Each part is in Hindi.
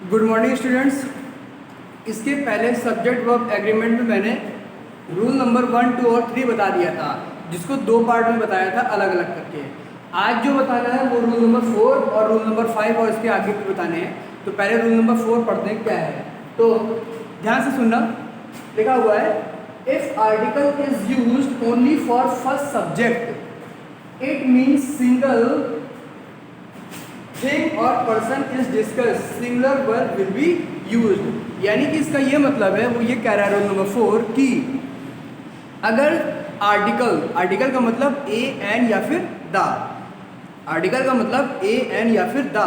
Good morning students. इसके पहले सब्जेक्ट वर्ब एग्रीमेंट में मैंने रूल नंबर 1, 2 और 3 बता दिया था, जिसको दो पार्ट में बताया था अलग अलग करके। आज जो बताना है वो रूल नंबर 4 और रूल नंबर 5 और इसके आगे भी बताने हैं। तो पहले रूल नंबर 4 पढ़ते हैं क्या है। तो ध्यान से सुनना, लिखा हुआ है if article is used only for first subject it means single thing और person is discuss singular verb will be used. यानी कि इसका ये मतलब है, वो ये कह रहा है रूल नंबर 4 कि अगर आर्टिकल का मतलब ए एन या फिर द, आर्टिकल का मतलब ए एन या फिर द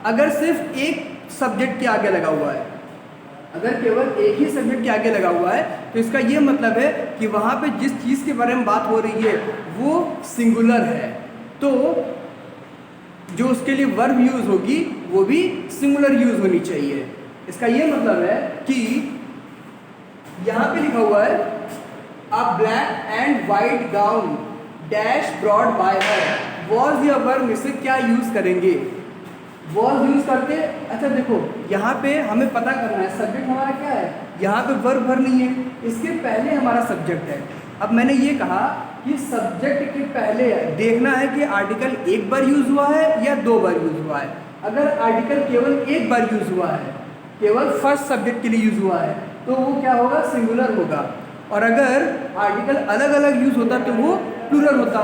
अगर सिर्फ एक सब्जेक्ट के आगे लगा हुआ है, अगर केवल एक ही सब्जेक्ट के आगे लगा हुआ है, तो इसका ये मतलब है कि वहाँ पे जिस चीज़ के बारे में बात हो रही है वो सिंगुलर है, तो जो उसके लिए वर्ब यूज होगी वो भी सिंगुलर यूज होनी चाहिए। इसका ये मतलब है कि यहाँ पे लिखा हुआ है अ black and white gown dash brought by her, was या वर्ब में से क्या यूज करेंगे, वॉज यूज करके। अच्छा देखो, यहाँ पे हमें पता करना है सब्जेक्ट हमारा क्या है, यहाँ पे वर्ब भरनी है, इसके पहले हमारा सब्जेक्ट है। अब मैंने ये कहा कि सब्जेक्ट के पहले देखना है कि आर्टिकल एक बार यूज हुआ है या दो बार यूज हुआ है। अगर आर्टिकल केवल एक बार यूज हुआ है, केवल फर्स्ट सब्जेक्ट के लिए यूज हुआ है, तो वो क्या होगा, सिंगुलर होगा। और अगर आर्टिकल अलग अलग यूज होता तो वो प्लूरल होता।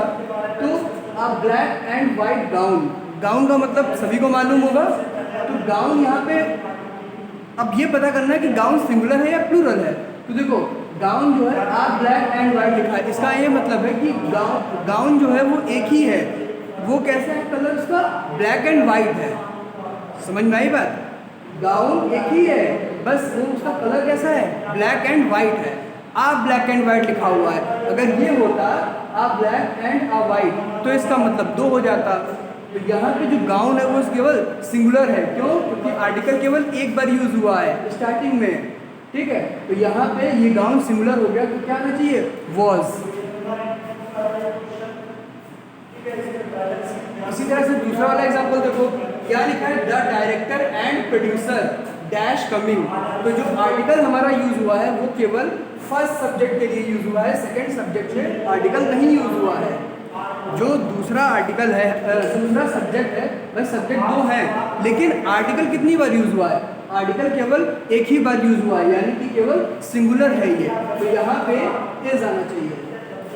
तो अ black and white gown, gown का मतलब सभी को मालूम होगा, तो गाउन यहाँ पे अब ये पता करना है कि गाउन सिंगुलर है या प्लूरल है। तो देखो गाउन जो है आ ब्लैक एंड वाइट लिखा है, इसका ये मतलब है कि गाउन जो है वो एक ही है। वो कैसा है, कलर उसका ब्लैक एंड वाइट है। समझ में आई बात, गाउन एक ही है, बस वो उसका कलर कैसा है, ब्लैक एंड वाइट है। आ ब्लैक एंड वाइट लिखा हुआ है, अगर ये होता आ ब्लैक एंड आ वाइट तो इसका मतलब दो हो जाता। तो यहाँ पे जो गाउन है वो केवल सिंगुलर है, क्यों, क्योंकि आर्टिकल केवल एक बार यूज हुआ है स्टार्टिंग में, ठीक है। तो यहाँ पे ये गाउन सिंगुलर हो गया, तो क्या आना चाहिए, वॉज। इसी तरह से दूसरा वाला एग्जांपल देखो, क्या लिखा है, the director and producer dash coming. तो जो आर्टिकल हमारा यूज हुआ है वो केवल फर्स्ट सब्जेक्ट के लिए यूज हुआ है, सेकंड सब्जेक्ट में आर्टिकल नहीं यूज हुआ है। जो दूसरा आर्टिकल है, दूसरा सब्जेक्ट है, वह सब्जेक्ट दो है, लेकिन आर्टिकल कितनी बार यूज हुआ है, आर्टिकल केवल एक ही बार यूज हुआ है, यानी कि केवल सिंगुलर है ये। तो यहाँ पे इज आना चाहिए,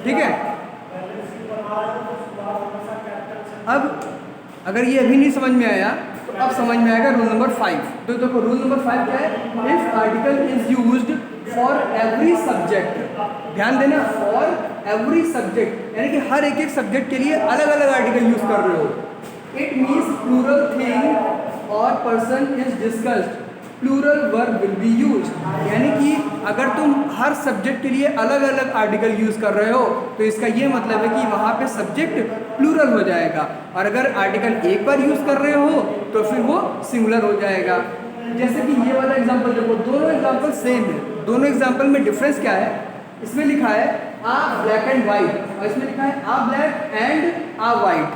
ठीक है। अब अगर ये अभी नहीं समझ में आया तो अब समझ में आएगा रूल नंबर 5। तो देखो रूल नंबर 5 क्या है, if article is used for every subject, ध्यान देना, फॉर एवरी सब्जेक्ट, यानी कि हर एक सब्जेक्ट के लिए अलग अलग आर्टिकल यूज कर रहे हो। इट मीन्स प्लूरल थिंग और person is discussed, plural verb will be used. यानी कि अगर तुम हर सब्जेक्ट के लिए अलग अलग आर्टिकल यूज कर रहे हो तो इसका ये मतलब है कि वहाँ पे सब्जेक्ट प्लूरल हो जाएगा, और अगर आर्टिकल एक बार यूज कर रहे हो तो फिर वो सिंगुलर हो जाएगा। जैसे कि ये वाला एग्जांपल देखो, दोनों एग्जांपल सेम है, दोनों एग्जांपल में डिफरेंस क्या है, इसमें लिखा है आ ब्लैक एंड वाइट और इसमें लिखा है uh black and uh white,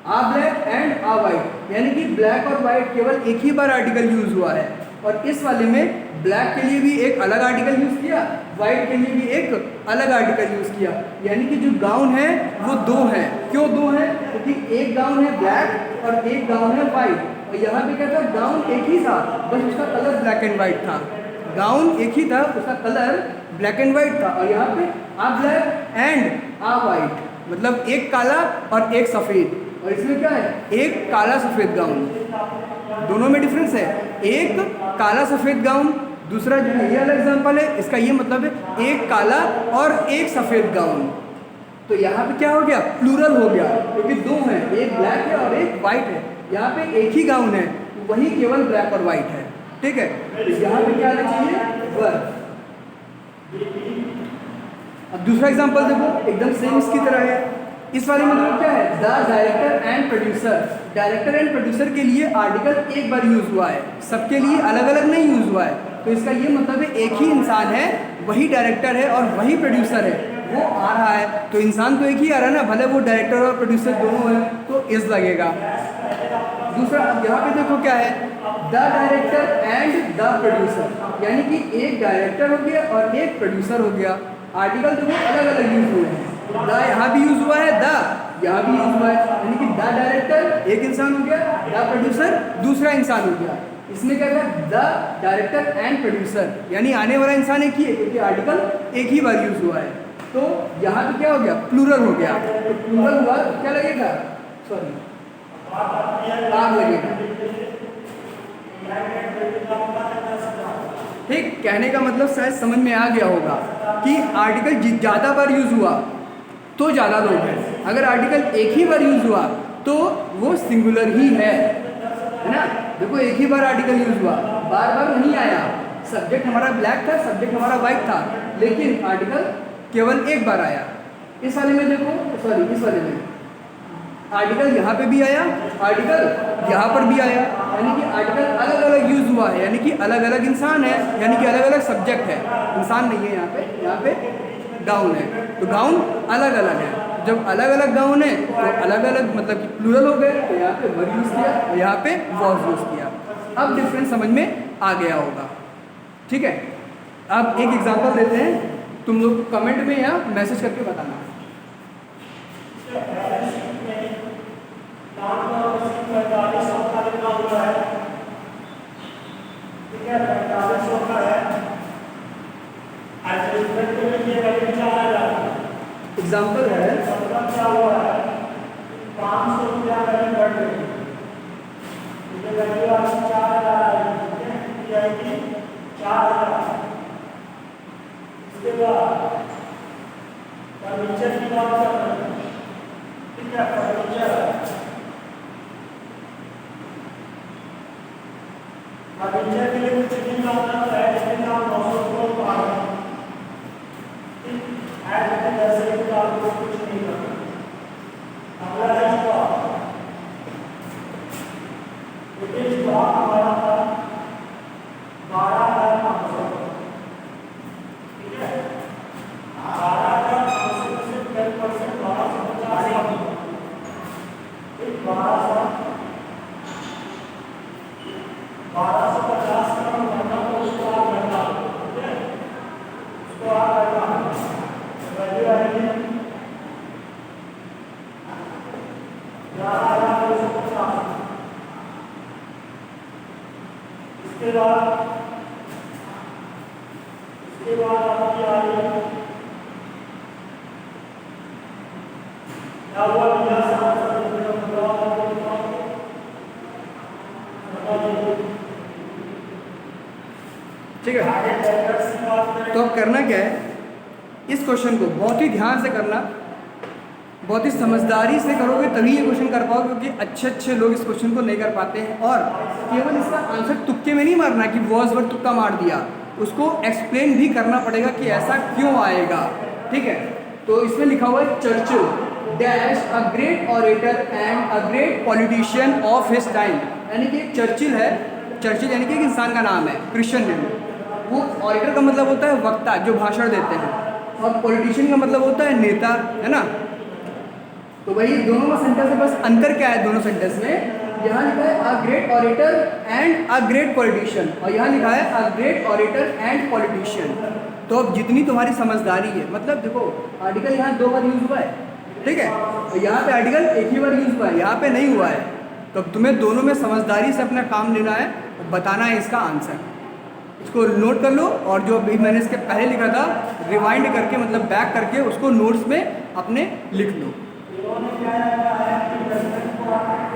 uh black and uh white, यानी कि ब्लैक और वाइट केवल एक ही बार आर्टिकल यूज हुआ है। और इस वाले में ब्लैक के लिए भी एक अलग आर्टिकल यूज किया, वाइट के लिए भी एक अलग आर्टिकल यूज किया, यानी कि जो गाउन है वो दो है। क्यों दो है, क्योंकि एक गाउन है ब्लैक और एक गाउन है वाइट, और यहाँ पे क्या था, गाउन एक ही था, बस उसका कलर ब्लैक एंड वाइट था। गाउन एक ही था, उसका कलर ब्लैक एंड वाइट था, और यहाँ पे आ ब्लैक एंड आ वाइट, मतलब एक काला और एक सफ़ेद। और इसमें क्या है, एक काला सफ़ेद गाउन, दोनों में डिफरेंस है, एक काला सफ़ेद गाउन, दूसरा जो है ये अलग एग्जांपल है, इसका ये मतलब है एक काला और एक सफ़ेद गाउन। तो यहाँ पे क्या हो गया, प्लूरल हो गया, क्योंकि दो हैं, एक ब्लैक है और एक वाइट है। यहाँ पे एक ही गाउन है, वही केवल ब्लैक और वाइट है, ठीक है। तो यहाँ पे क्या आना चाहिए, वर्ब। अब दूसरा एग्जांपल देखो, एकदम सेम इसकी तरह है। इस वाले में देखो क्या है, the director and producer, director and producer के लिए आर्टिकल एक बार यूज हुआ है, सबके लिए अलग अलग नहीं यूज हुआ है। तो इसका ये मतलब है एक ही इंसान है, वही डायरेक्टर है और वही प्रोड्यूसर है, वो आ रहा है, तो इंसान तो एक ही आ रहा है ना, भले वो डायरेक्टर और प्रोड्यूसर दोनों है, तो इज लगेगा। दूसरा यहाँ पे देखो क्या है, the director and the producer, यानी कि एक डायरेक्टर हो गया और एक प्रोड्यूसर हो गया। आर्टिकल देखो अलग अलग यूज हुए हैं, द यहाँ भी यूज हुआ है, द यहाँ भी यूज हुआ है, यानी कि द डायरेक्टर एक इंसान हो गया, द प्रोड्यूसर दूसरा इंसान हो गया। इसमें क्या था, द डायरेक्टर एंड प्रोड्यूसर, यानी आने वाला इंसान एक ही है क्योंकि आर्टिकल एक ही बार यूज हुआ है। तो यहाँ पे क्या हो गया, प्लूरल हो गया। तो प्लूरल हुआ तो क्या लगेगा, सॉरी आग लगेगा। ठीक, कहने का मतलब शायद समझ में आ गया होगा कि आर्टिकल ज़्यादा बार यूज हुआ तो ज़्यादा लोग हैं, अगर आर्टिकल एक ही बार यूज हुआ तो वो सिंगुलर ही है ना। देखो एक ही बार आर्टिकल यूज हुआ, बार बार नहीं आया। सब्जेक्ट हमारा ब्लैक था, सब्जेक्ट हमारा वाइट था, लेकिन आर्टिकल केवल एक बार आया। इस वाले में देखो, सॉरी इस वाले में आर्टिकल यहाँ पे भी आया, आर्टिकल यहाँ पर भी आया, यानी कि आर्टिकल अलग अलग यूज हुआ है, यानी कि अलग अलग इंसान है, यानी कि अलग अलग सब्जेक्ट है, इंसान नहीं है यहाँ पे गाउन है। तो गाउन अलग अलग है, जब अलग अलग गाउन है तो अलग अलग मतलब कि प्लूरल हो गए, तो यहाँ पे वर यूज़ किया और यहाँ पे वॉज यूज़ किया। अब डिफरेंस समझ में आ गया होगा, ठीक है। अब एक एग्जांपल देते हैं, तुम लोग कमेंट में या मैसेज करके बताना। एग्जाम्पल है 500 रुपया वैल्यू बढ़ गई, ये वैल्यू आपकी 4000 आएगी, 4000। इसके बाद फर्नीचर की बात कर रहे हैं, ठीक है। फर्नीचर के लिए कुछ नहीं आता है, लेकिन आप 900 रुपये पा रहे हैं, ठीक है। ऐसे 10 रुपये आपको कुछ नहीं करना। अगला है स्टॉक, स्टॉक हमारा था 12,500, ठीक है। 12,500 में से 10% 1250, 1250 का घंटा को उसको आप घंटा, ठीक है, उसको आप घंटा वैल्यू आएगी 11,250। इसके बाद आपकी आ रही है क्या हुआ, भैया ठीक है। तो अब करना क्या है, इस क्वेश्चन को बहुत ही ध्यान से करना, बहुत ही समझदारी से करोगे तभी ये क्वेश्चन कर पाओगे, क्योंकि अच्छे लोग इस क्वेश्चन को नहीं कर पाते हैं। और केवल इसका आंसर तुक्के में नहीं मारना कि वॉज वर्ड तुक्का मार दिया, उसको एक्सप्लेन भी करना पड़ेगा कि ऐसा क्यों आएगा, ठीक है। तो इसमें लिखा हुआ है Churchill dash a great orator and a great politician of his time, यानी कि एक चर्चिल है, चर्चिल यानी कि एक इंसान का नाम है, क्रिश्चियन नेम। वो ऑरेटर का मतलब होता है वक्ता, जो भाषण देते हैं, और पॉलिटिशियन का मतलब होता है नेता, है ना। तो वही दोनों में सेंटेंस में बस अंतर क्या है दोनों सेंटेंस में, यहाँ लिखा है a great orator and a great politician, और यहाँ लिखा है a great orator and politician. तो अब जितनी तुम्हारी समझदारी है, मतलब देखो आर्टिकल यहाँ 2 बार यूज हुआ है, ठीक है, और यहाँ पे आर्टिकल एक ही बार यूज हुआ है, यहाँ पे नहीं हुआ है। तो अब तुम्हें दोनों में समझदारी से अपना काम लेना है और बताना है इसका आंसर। इसको नोट कर लो, और जो अभी मैंने इसके पहले लिखा था रिवाइंड करके मतलब बैक करके उसको नोट्स में अपने लिख लो।